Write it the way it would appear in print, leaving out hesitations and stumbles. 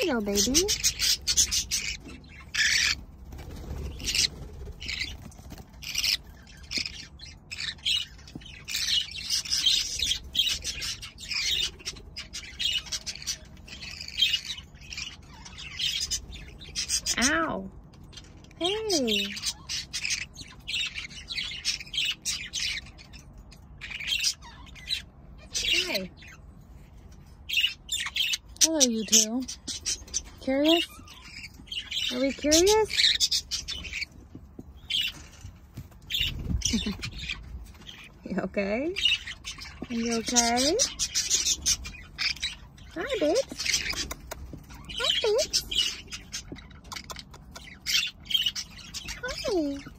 you go, baby. Ow. Hey. Hi. Hello, you two. Curious? Are we curious? You okay? Are you okay? Hi, babes. Hi, babes. Hi.